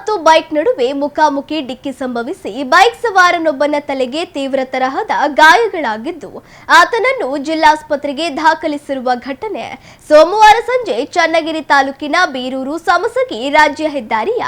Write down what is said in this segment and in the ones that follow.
ಮತ್ತು ಬೈಕ್ ನಡುವೆ ಮುಖಾಮುಖಿ ಡಿಕ್ಕಿ ಸಂಭವಿಸಿ ಬೈಕ್ ಸವಾರನೊಬ್ಬನ ತಲೆಗೆ ತೀವ್ರ ತರಹದ ಗಾಯಗಳಾಗಿದ್ದು ಆತನನ್ನು ಜಿಲ್ಲಾಸ್ಪತ್ರೆಗೆ ದಾಖಲಿಸಿರುವ ಘಟನೆ ಸೋಮವಾರ ಸಂಜೆ ಚನ್ನಗಿರಿ ತಾಲೂಕಿನ ಬೀರೂರು ಸಮಸಗಿ ರಾಜ್ಯ ಹೆದ್ದಾರಿಯ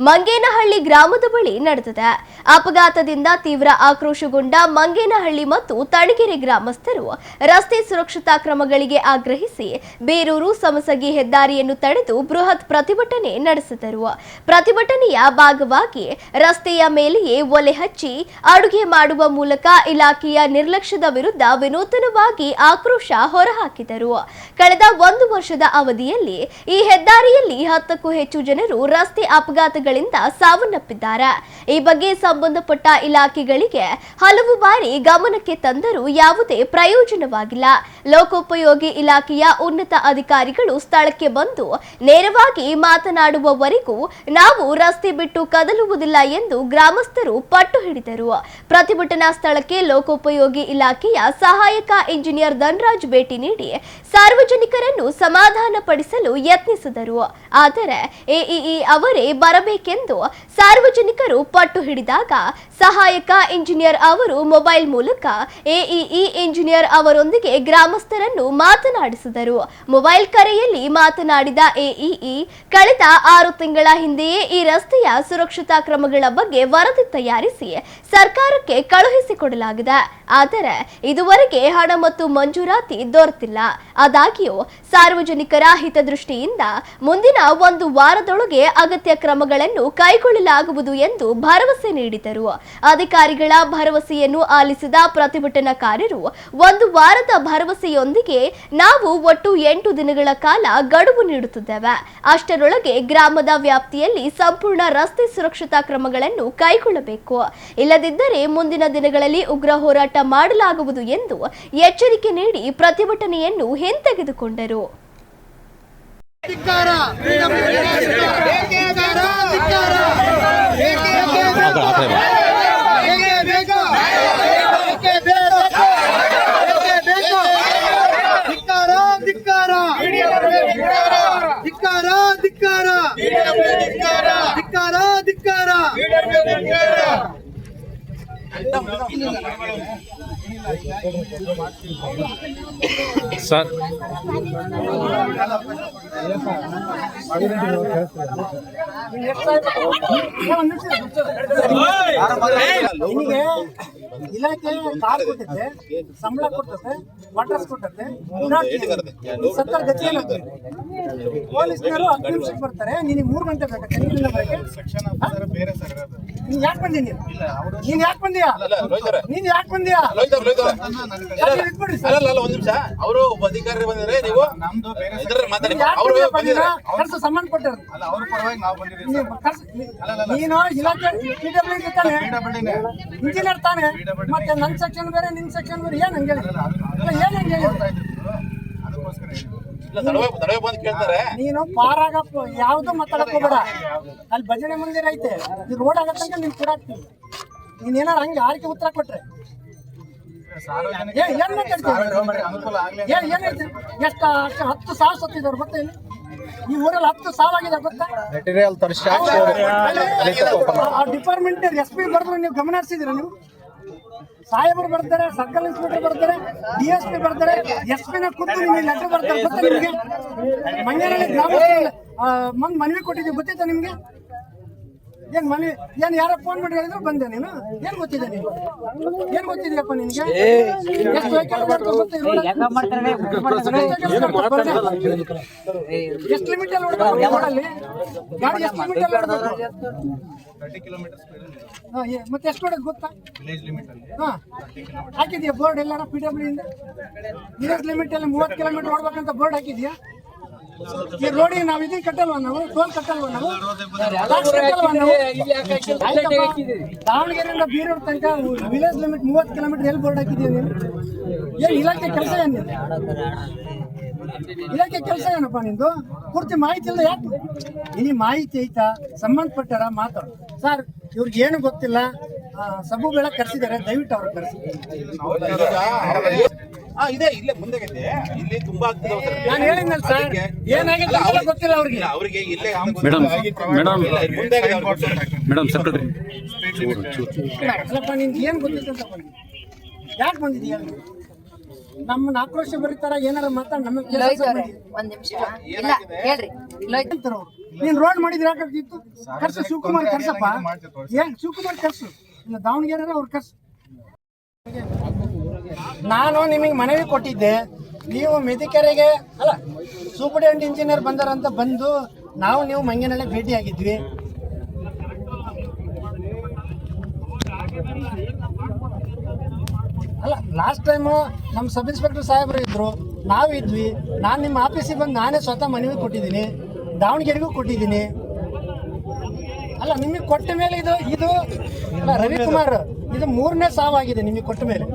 ಮಂಗೇನಹಳ್ಳಿ ಗ್ರಾಮದ ಬಳಿ ನಡೆದಿದೆ. ಅಪಘಾತದಿಂದ ತೀವ್ರ ಆಕ್ರೋಶಗೊಂಡ ಮಂಗೇನಹಳ್ಳಿ ಮತ್ತು ತಣಗೆರೆ ಗ್ರಾಮಸ್ಥರು ರಸ್ತೆ ಸುರಕ್ಷತಾ ಕ್ರಮಗಳಿಗೆ ಆಗ್ರಹಿಸಿ ಬೀರೂರು ಸಮಸಗಿ ಹೆದ್ದಾರಿಯನ್ನು ತಡೆದು ಬೃಹತ್ ಪ್ರತಿಭಟನೆ ನಡೆಸಿದರು. ಪ್ರತಿಭಟನೆಯ ಭಾಗವಾಗಿ ರಸ್ತೆಯ ಮೇಲೆಯೇ ಒಲೆ ಹಚ್ಚಿ ಅಡುಗೆ ಮಾಡುವ ಮೂಲಕ ಇಲಾಖೆಯ ನಿರ್ಲಕ್ಷ್ಯದ ವಿರುದ್ಧ ವಿನೂತನವಾಗಿ ಆಕ್ರೋಶ ಹೊರಹಾಕಿದರು. ಕಳೆದ 1 ವರ್ಷದ ಅವಧಿಯಲ್ಲಿ ಈ ಹೆದ್ದಾರಿಯಲ್ಲಿ 10ಕ್ಕೂ ಹೆಚ್ಚು ಜನರು ರಸ್ತೆ ಅಪಘಾತಗಳಿಂದ ಸಾವನ್ನಪ್ಪಿದ್ದಾರೆ. ಈ ಬಗ್ಗೆ ಸಂಬಂಧಪಟ್ಟ ಇಲಾಖೆಗಳಿಗೆ ಹಲವು ಬಾರಿ ಗಮನಕ್ಕೆ ತಂದರೂ ಯಾವುದೇ ಪ್ರಯೋಜನವಾಗಿಲ್ಲ. ಲೋಕೋಪಯೋಗಿ ಇಲಾಖೆಯ ಉನ್ನತ ಅಧಿಕಾರಿಗಳು ಸ್ಥಳಕ್ಕೆ ಬಂದು ನೇರವಾಗಿ ಮಾತನಾಡುವವರೆಗೂ ನಾವು ರಸ್ತೆ ಬಿಟ್ಟು ಕದಲುವುದಿಲ್ಲ ಎಂದು ಗ್ರಾಮಸ್ಥರು ಪಟ್ಟು ಹಿಡಿದರು. ಪ್ರತಿಭಟನಾ ಸ್ಥಳಕ್ಕೆ ಲೋಕೋಪಯೋಗಿ ಇಲಾಖೆಯ ಸಹಾಯಕ ಇಂಜಿನಿಯರ್ ಧನರಾಜ್ ಭೇಟಿ ನೀಡಿ ಸಾರ್ವಜನಿಕರನ್ನು ಸಮಾಧಾನಪಡಿಸಲು ಯತ್ನಿಸಿದರು. ಆದರೆ ಎಇಇ ಅವರೇ ಬರಬೇಕೆಂದು ಸಾರ್ವಜನಿಕರು ಪಟ್ಟು ಹಿಡಿದಾಗ ಸಹಾಯಕ ಇಂಜಿನಿಯರ್ ಅವರು ಮೊಬೈಲ್ ಮೂಲಕ ಎಇಇ ಇಂಜಿನಿಯರ್ ಅವರೊಂದಿಗೆ ಗ್ರಾಮಸ್ಥರನ್ನು ಮಾತನಾಡಿಸಿದರು. ಮೊಬೈಲ್ ಕರೆಯಲ್ಲಿ ಮಾತನಾಡಿದ ಎಇಇ ಕಳೆದ 6 ತಿಂಗಳ ಹಿಂದೆಯೇ ಈ ರಸ್ತೆಯ ಸುರಕ್ಷತಾ ಕ್ರಮಗಳ ಬಗ್ಗೆ ವರದಿ ತಯಾರಿಸಿ ಸರ್ಕಾರಕ್ಕೆ ಕಳುಹಿಸಿಕೊಡಲಾಗಿದೆ. ಆದರೆ ಇದುವರೆಗೆ ಹಣ ಮತ್ತು ಮಂಜೂರಾತಿ ದೊರೆತಿಲ್ಲ. ಆದಾಗ್ಯೂ ಸಾರ್ವಜನಿಕರ ಹಿತದೃಷ್ಟಿಯಿಂದ ಮುಂದಿನ 1 ವಾರದೊಳಗೆ ಅಗತ್ಯ ಕ್ರಮಗಳನ್ನು ಕೈಗೊಳ್ಳಲಾಗುವುದು ಎಂದು ಭರವಸೆ ನೀಡಿದರು. ಅಧಿಕಾರಿಗಳ ಭರವಸೆಯನ್ನು ಆಲಿಸಿದ ಪ್ರತಿಭಟನಾಕಾರರು 1 ವಾರದ ಭರವಸೆಯೊಂದಿಗೆ ನಾವು ಒಟ್ಟು 8 ದಿನಗಳ ಕಾಲ ಗಡುವು ನೀಡುತ್ತಿದ್ದೇವೆ. ಅಷ್ಟರೊಳಗೆ ಗ್ರಾಮದ ವ್ಯಾಪ್ತಿಯಲ್ಲಿ ಸಂಪೂರ್ಣ ರಸ್ತೆ ಸುರಕ್ಷತಾ ಕ್ರಮಗಳನ್ನು ಕೈಗೊಳ್ಳಬೇಕು. ಇಲ್ಲದಿದ್ದರೆ ಮುಂದಿನ ದಿನಗಳಲ್ಲಿ ಉಗ್ರ ಹೋರಾಟ ಮಾಡಲಾಗುವುದು ಎಂದು ಎಚ್ಚರಿಕೆ ನೀಡಿ ಪ್ರತಿಭಟನೆಯನ್ನು ಹಿಂತೆಗೆದುಕೊಂಡರು. ಸರ್ ಇಲಾಖೆ ಕಾರ್ ಕೊಟ್ಟಿದ್ದೆ, ಸಂಬಳ ಕೊಟ್ಟತೆ, ವಾಟರ್ಸ್ ಕೊಟ್ಟತೆ, ಸತ್ತರ ಗತಿ ಏನಾಗ್ತದೆ? ಪೊಲೀಸ್ನವರು 10 ನಿಮಿಷಕ್ಕೆ ಬರ್ತಾರೆ, ನಿನಗೆ 3 ಗಂಟೆ ಬೇಕಾ? ನೀನ್ ಯಾಕೆ ಬಂದಿ? ನೀನ್ ಯಾಕೆ ಬಂದಿಯಾ? ನೀನ್ ಯಾಕೆ ಬಂದಿಯಾ? ಸಂಬಂಧ ಕೊಟ್ಟರು ನೀನು ಇಲಾಖೆ ಇಂಜಿನಿಯರ್ ತಾನೆ, ಮತ್ತೆ ನನ್ನ ಸೆಕ್ಷನ್ ಬೇರೆ ನಿನ್ ಸೆಕ್ಷನ್ ಬೇರೆ. ಏನ್ ಹಂಗೆ ನೀನು ಪಾರಾಗ ಯಾವ್ದು ಮಾತಾಡಕ್ ಹೋಗ್ಬೇಡ. ಅಲ್ಲಿ ಭಜನೆ ಮಂದಿರ ಐತೆ, ಈ ರೋಡ್ ಆಗತ್ತಂಗ ನೀನ್ ಕೊಡಾಕ್ತೀನಿ. ನೀನ್ ಏನಾರ ಹಂಗೆ ಆರ್ಕೆ ಉತ್ತರ ಕೊಟ್ರೆ ಏನ್ ಮಾತಾಡ್ತೀನಿ? ಏನೈತೆ? ಎಷ್ಟು 10 ಸಾವು ಸತ್ತಿದ್ದಾರೆ ಗೊತ್ತಾ? ಇಲ್ಲಿ ಈ ಊರಲ್ಲಿ 10 ಸಾವಾಗಿದೆ ಗೊತ್ತಾ? ಡಿಪಾರ್ಟ್ಮೆಂಟ್ SP ಬರ್ತಾರೆ, ನೀವು ಗಮನ ಹರಿಸಿದಿರ? ನೀವು ಸಾಹೇಬರು ಬರ್ತಾರೆ, ಸರ್ಕಲ್ ಇನ್ಸ್ಪೆಕ್ಟರ್ ಬರ್ತಾರೆ, DSP ಬರ್ತಾರೆ, SP ನ ಕೂತು ನಿಮಗೆ ಲೆಟರ್ ಬರ್ತಾರೆ ಗೊತ್ತಾ? ನಿಮಗೆ ಮಂಗೇನಹಳ್ಳಿ ಗ್ರಾಮಸ್ಥರು ಮನವಿ ಕೊಟ್ಟಿದ್ದೀವಿ ಗೊತ್ತಿತ್ತ ನಿಮ್ಗೆ? ಏನ್ ಯಾರ ಫೋನ್ ಮಾಡಿ ಹೇಳಿದ್ರು ಬಂದೆ ನೀನು? ಏನ್ ಗೊತ್ತಿದೆ? ನೀನು ಏನ್ ಗೊತ್ತಿದೆಯಪ್ಪ ನಿನ್ಗೆ? ಎಷ್ಟು ವೆಹಿಕಲ್ ಎಷ್ಟು ಲಿಮಿಟ್ ಅಲ್ಲಿ ರೋಡಲ್ಲಿ ಗಾಡಿ ಎಷ್ಟು ಲಿಮಿಟ್ ಅಲ್ಲಿ ಓಡಬೇಕು? 30 ಕಿಲೋಮೀಟರ್ ಮತ್ತೆ ಎಷ್ಟು ಹೊಡೆದ್ ಗೊತ್ತಾ? ಹಾಕಿದ್ಯಾ ಬೋರ್ಡ್ ಎಲ್ಲಾರ PW ಇಂದ? ವಿಲೇಜ್ ಲಿಮಿಟ್ ಅಲ್ಲಿ 30 ಕಿಲೋಮೀಟರ್ ಓಡ್ಬೇಕಂತ ಬೋರ್ಡ್ ಹಾಕಿದ್ಯಾ? ಈ ರೋಡಿಗೆ ನಾವು ಇದನ್ನ ಕಟ್ಟಲ್ವಾ? ನಾವು ಟೋಲ್ ಕಟ್ಟಲ್ವಾ? ನಾವು ದಾವಣಗೆರೆಯಿಂದ ಬೀರೂರು ತನಕ ವಿಲೇಜ್ ಲಿಮಿಟ್ 30 ಕಿಲೋಮೀಟರ್ ಎಲ್ಲಿ ಬೋರ್ಡ್ ಹಾಕಿದ್ಯಾ ನೀನು? ಏನ್ ಇಲಾಖೆ ಕೆಲಸ ಏನಿದೆ? ಇಲಾಖೆ ಕೆಲಸ ಏನಪ್ಪ ನಿಂದು? ಪೂರ್ತಿ ಮಾಹಿತಿ ಇಲ್ಲ. ಯಾಕೆ ಇಲ್ಲಿ ಮಾಹಿತಿ ಐತಾ? ಸಂಬಂಧಪಟ್ಟಾರ ಮಾತಾಡು. ಸರ್ ಇವ್ರಿಗೆ ಏನು ಗೊತ್ತಿಲ್ಲ, ಸಬು ಬೆಳಕ್ ಕರ್ಸಿದ್ದಾರೆ, ದಯವಿಟ್ಟು ಅವ್ರಿಗೆ ಕರ್ಸಿ. ಇದೆ ಇಲ್ಲೇ ಮುಂದೆ ಇದೆ. ಇಲ್ಲಿ ತುಂಬಾ ಆಗ್ತಿದೆ ಸರ್. ನಾನು ಹೇಳಿದ್ನಲ್ಲ ಸರ್, ಏನಾಗಿದೆ ಅಂತ ಗೊತ್ತಿಲ್ಲ ಅವ್ರಿಗೆ. ಅವರಿಗೆ ಇಲ್ಲೇ ಮೇಡಮ್ ಮುಂದೆ ಮೇಡಮ್ ಸೆಕ್ರೆಟರಿ ಅಲ್ಲಪ್ಪ, ನಿನ್ಗೆ ಏನ್ ಗೊತ್ತಿತ್ತು ಅಂತ ಬಂದಿ? ಯಾಕೆ ಬಂದಿದೀಯ? ನಮ್ಮನ್ನ ಆಕ್ರೋಶ ಬರೀತಾರ, ಏನಾರ ಮಾತಾಡ್ ನಮ್ಮ ಒಂದ್ ನಿಮಿಷ ಇಲ್ಲ ಹೇಳ್ರಿ ನೀನ್ ರೋಡ್ ಮಾಡಿದ್ರೆ ಯಾಕಾಗ್ತಿತ್ತು? ಕರ್ಸು ಶಿವಕುಮಾರ್, ಕರ್ಸಪ್ಪ. ಏನ್ ಶಿವಕುಮಾರ್ ಕರ್ಸು, ಇಲ್ಲ ದಾವಣಗೆರೆ ಅವ್ರು ಕರ್ಸು. ನಾನು ನಿಮಗೆ ಮನವಿ ಕೊಟ್ಟಿದ್ದೆ, ನೀವು ಮೆದಿಕೆರೆಗೆ ಅಲ್ಲ ಸೂಪರ್ಡೆಂಟ್ ಇಂಜಿನಿಯರ್ ಬಂದಾರಂತ ಬಂದು ನೀವು ಮಂಗನಹಳ್ಳಿ ಭೇಟಿ ಆಗಿದ್ವಿ. ಅಲ್ಲ ಲಾಸ್ಟ್ ಟೈಮು ನಮ್ಮ ಸಬ್ ಇನ್ಸ್ಪೆಕ್ಟರ್ ಸಾಹೇಬರು ಇದ್ರು, ನಾವಿದ್ವಿ. ನಾನು ನಿಮ್ಮ ಆಫೀಸಿಗೆ ಬಂದು ನಾನೇ ಸ್ವತಃ ಮನವಿ ಕೊಟ್ಟಿದ್ದೀನಿ, ದಾವಣಗೆರೆಗೂ ಕೊಟ್ಟಿದ್ದೀನಿ. ಅಲ್ಲ ನಿಮಗೆ ಕೊಟ್ಟ ಮೇಲೆ ಇದು ಅಲ್ಲ ರವಿಕುಮಾರ್, ಇದು 3ನೇ ಸಾವಾಗಿದೆ ನಿಮಗೆ ಕೊಟ್ಟ ಮೇಲೆ.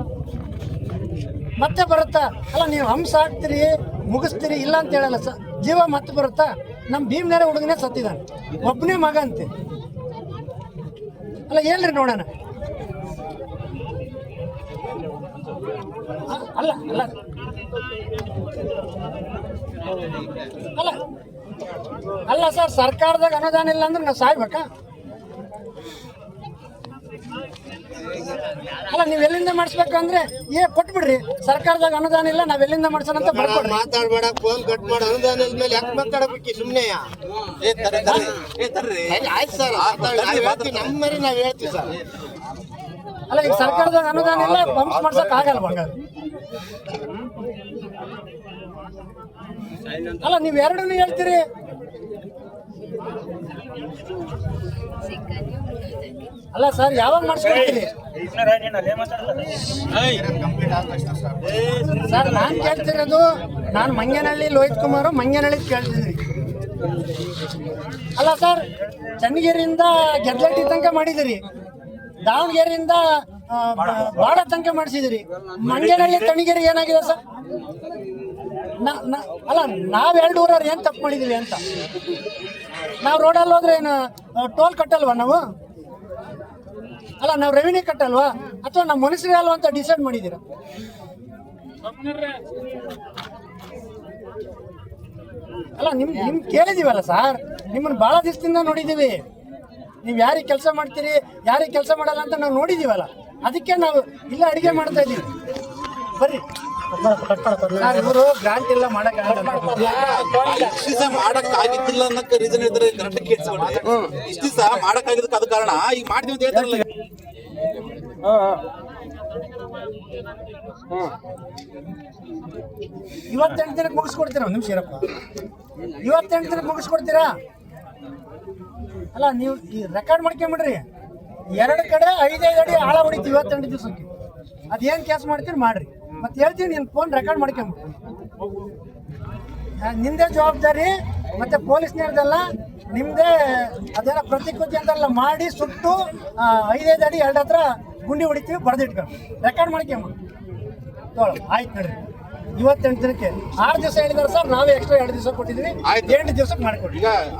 ಮತ್ತೆ ಬರುತ್ತಾ? ಅಲ್ಲ ನೀವು ಹಂಸ ಹಾಕ್ತೀರಿ, ಮುಗಿಸ್ತೀರಿ, ಇಲ್ಲ ಅಂತ ಹೇಳಲ್ಲ ಸರ್. ಜೀವ ಮತ್ತೆ ಬರುತ್ತಾ? ನಮ್ಮ ಭೀಮನೇರ ಹುಡುಗನೇ ಸತ್ತಿದ್ದಾನೆ, ಒಬ್ಬನೇ ಮಗ ಅಂತೆ. ಅಲ್ಲ ಹೇಳ್ರಿ ನೋಡೋಣ. ಅಲ್ಲ ಅಲ್ಲ ಅಲ್ಲ ಅಲ್ಲ ಸರ್, ಸರ್ಕಾರದಾಗ ಅನುದಾನ ಇಲ್ಲ ಅಂದ್ರೆ ನಾವು ಸಾಯ್ಬೇಕಾ? ಅಲ್ಲ ನೀವು ಎಲ್ಲಿಂದ ಮಾಡಿಸ್ಬೇಕಂದ್ರೆ ಕೊಟ್ಬಿಡ್ರಿ, ಸರ್ಕಾರದಾಗ ಅನುದಾನ ಇಲ್ಲ, ನಾವ್ ಎಲ್ಲಿಂದ ಮಾಡ್ಸೋಣ ಅಂತ ಬರ್ಕೊಡ್ರಿ. ಮಾತಾಡ್ಬೇಡ, ಫೋನ್ ಕಟ್ ಮಾಡ. ಅನುದಾನ ಮೇಲೆ ಯಾಕೆ ಮಾತಾಡಬೇಕು ಸುಮ್ಮನೆ? ಆಯ್ತು ಸರ್, ನಮ್ಮ ಮರಿ ನಾವ್ ಹೇಳ್ತೀವಿ ಸರ್. ಅಲ್ಲ ಈಗ ಸರ್ಕಾರದಾಗ ಅನುದಾನ ಇಲ್ಲ, ಪಂಪ್ಸ್ ಮಾಡ್ಸಕ್ ಆಗಲ್ಲ ಹಂಗಾದ್ರೆ. ಅಲ್ಲ ನೀವು ಎರಡನ್ನೂ ಹೇಳ್ತೀರಿ. ಅಲ್ಲ ಸರ್, ಯಾವಾಗ ಮಾಡಿಸ್ಕೊಡ್ತೀರಿ ಸರ್? ನಾನು ಕೇಳ್ತಿರೋದು, ನಾನು ಮಂಗನಹಳ್ಳಿ ಲೋಹಿತ್ ಕುಮಾರ್ ಮಂಗನಹಳ್ಳಿ ಕೇಳ್ತಿದ್ರಿ. ಅಲ್ಲ ಸರ್, ಚನ್ನಗಿರಿಯಿಂದ ಗೆದ್ಲಟ್ಟಿ ತನಕ ಮಾಡಿದಿರಿ, ದಾವಣಗೆರೆಯಿಂದ ಬಾಡ ತನಕ ಮಾಡಿಸಿದಿರಿ. ಮಂಗನಹಳ್ಳಿ ತಣಿಗೆರೆ ಏನಾಗಿದೆ ಸರ್? ಅಲ್ಲ ನಾವ್ 2 ಊರವ್ರು ಏನ್ ತಪ್ಪು ಮಾಡಿದೀವಿ ಅಂತ? ನಾವು ರೋಡಲ್ಲಿ ಹೋದ್ರೆ ಏನು ಟೋಲ್ ಕಟ್ಟಲ್ವಾ ನಾವು? ಅಲ್ಲ ನಾವು ರೆವಿನ್ಯೂ ಕಟ್ಟಲ್ವಾ, ಅಥವಾ ನಮ್ಮ ಮನುಷ್ಯರೇ ಅಲ್ವಾ ಅಂತ ಡಿಸೈಡ್ ಮಾಡಿದ್ದೀರಾ? ಅಲ್ಲ ನಿಮ್ ಕೇಳಿದೀವಲ್ಲ ಸರ್, ನಿಮ್ಮನ್ನ ಬಹಳ ದಿವಸದಿಂದ ನೋಡಿದೀವಿ. ನೀವು ಯಾರಿಗೆ ಕೆಲಸ ಮಾಡ್ತೀರಿ, ಯಾರಿಗೆ ಕೆಲಸ ಮಾಡಲ್ಲ ಅಂತ ನಾವು ನೋಡಿದೀವಲ್ಲ, ಅದಕ್ಕೆ ನಾವು ಇಲ್ಲ ಅಡಿಗೆ ಮಾಡ್ತಾ ಇದೀವಿ. ಬರ್ರಿ ಸರ್, ಇವರು ಗ್ರಾಂಟ್ ಎಲ್ಲ ಮಾಡಕ್ ಆಗಿದ್ದಿಲ್ಲ ಅನ್ನಕ್ಕೆ ರೀಸನ್ ಹೇಳ್ತಾರೆ. ಕರೆಕ್ಟ್ ಕೇಳಿಸ್ಕೊಂಡ್ರೆ ಇಷ್ಟು ದಿವಸ ಮಾಡಕ್ಕಾಗಿದ್ದಕ್ಕೆ ಅದು ಕಾರಣ, ಈಗ ಮಾಡ್ತೀವಿ ಅಂತ ಹೇಳ್ತಾರಲ್ಲ. 28 ದಿನಕ್ಕೆ ಮುಗಿಸ್ಕೊಡ್ತೀರಾ? ಒಂದು ನಿಮಿಷ ಇರಪ್ಪ, 28 ದಿನಕ್ಕೆ ಮುಗಿಸ್ಕೊಡ್ತೀರಾ? ಅಲ್ಲ ನೀವು ಈ ರೆಕಾರ್ಡ್ ಮಾಡ್ಕೊಂಬಿಡ್ರಿ. 2 ಕಡೆ 5 ಅಡಿ ಆಳ ಹೊಡಿತೀವಿ 28 ದಿವಸಕ್ಕೆ. ಅದೇನು ಕೇಸ್ ಮಾಡ್ತೀರಿ ಮಾಡ್ರಿ, ಮತ್ತೆ ಹೇಳ್ತೀನಿ. ನಿನ್ನ ಫೋನ್ ರೆಕಾರ್ಡ್ ಮಾಡ್ಕೊಂಬಿಡ್ರಿ. ನಿಂದೇ ಜವಾಬ್ದಾರಿ, ಮತ್ತೆ ಪೊಲೀಸ್ನವ್ರದೆಲ್ಲ ನಿಮ್ದೇ. ಅದೇನೋ ಪ್ರತಿಕೃತಿ ಅಂತೆಲ್ಲ ಮಾಡಿ ಸುಟ್ಟು 5 ಅಡಿ 2 ಹತ್ರ ಗುಂಡಿ ಹೊಡಿತೀವಿ, ಬರೆದಿಟ್ಕೊಂಡು ರೆಕಾರ್ಡ್ ಮಾಡ್ಕೊಂಬಿಡ್ರಿ. ಆಯ್ತು ನೋಡ್ರಿ, 28 ದಿನಕ್ಕೆ 6 ದಿವಸ ಹೇಳಿದಾರೆ ಸರ್. ನಾವೇ ಎಕ್ಸ್ಟ್ರಾ 2 ದಿವಸ ಕೊಟ್ಟಿದ್ವಿ, 8 ದಿವಸಕ್ಕೆ ಮಾಡಿಕೊಡ್ರಿ.